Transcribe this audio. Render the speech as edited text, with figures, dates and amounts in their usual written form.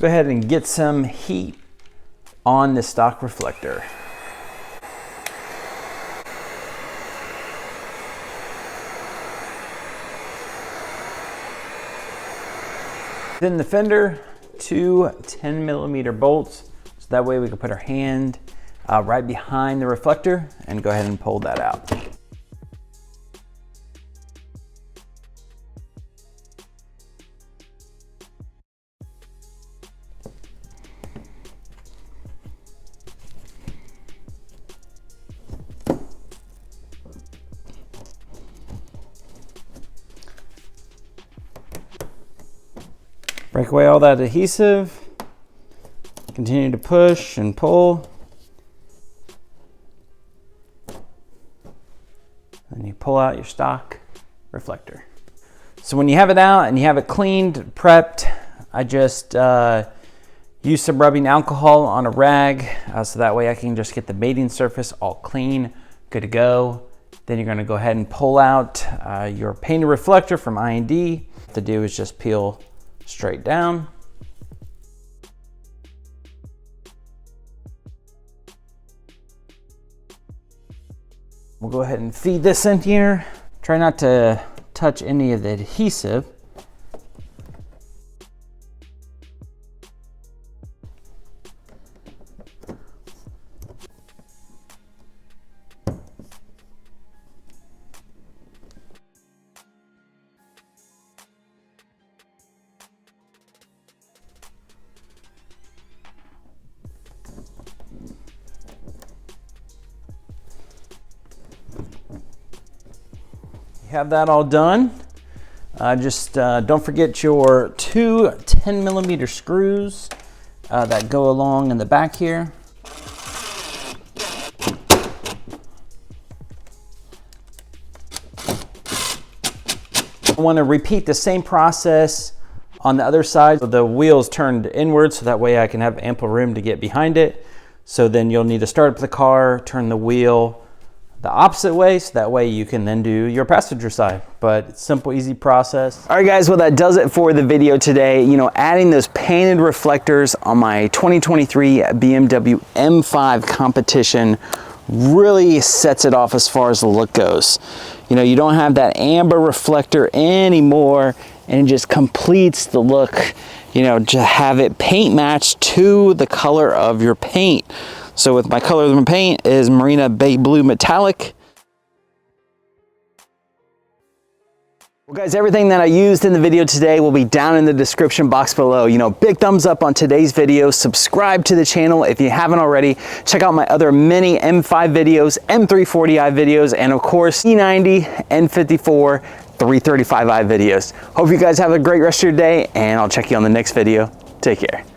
go ahead and get some heat on the stock reflector. Then the fender, 2 10mm bolts, so that way we can put our hand right behind the reflector and go ahead and pull that out. Break away all that adhesive. Continue to push and pull. And you pull out your stock reflector. So when you have it out and you have it cleaned, prepped, I just use some rubbing alcohol on a rag, so that way I can just get the mating surface all clean, good to go. Then you're gonna go ahead and pull out your painted reflector from I&D. What you have to do is just peel straight down. We'll go ahead and feed this in here. Try not to touch any of the adhesive. Have that all done. Just don't forget your 2 10mm screws that go along in the back here. I want to repeat the same process on the other side. So the wheel's turned inward, so that way I can have ample room to get behind it. So then you'll need to start up the car, turn the wheel the opposite way, so that way you can then do your passenger side. But it's simple, easy process. All right guys, well that does it for the video today. You know, adding those painted reflectors on my 2023 BMW M5 competition really sets it off as far as the look goes. You know, you don't have that amber reflector anymore, and it just completes the look, you know, to have it paint matched to the color of your paint. So with my color of my paint is Marina Bay Blue Metallic. Well guys, everything that I used in the video today will be down in the description box below. You know, big thumbs up on today's video. Subscribe to the channel if you haven't already. Check out my other mini M5 videos, M340i videos, and of course, E90, N54, 335i videos. Hope you guys have a great rest of your day, and I'll check you on the next video. Take care.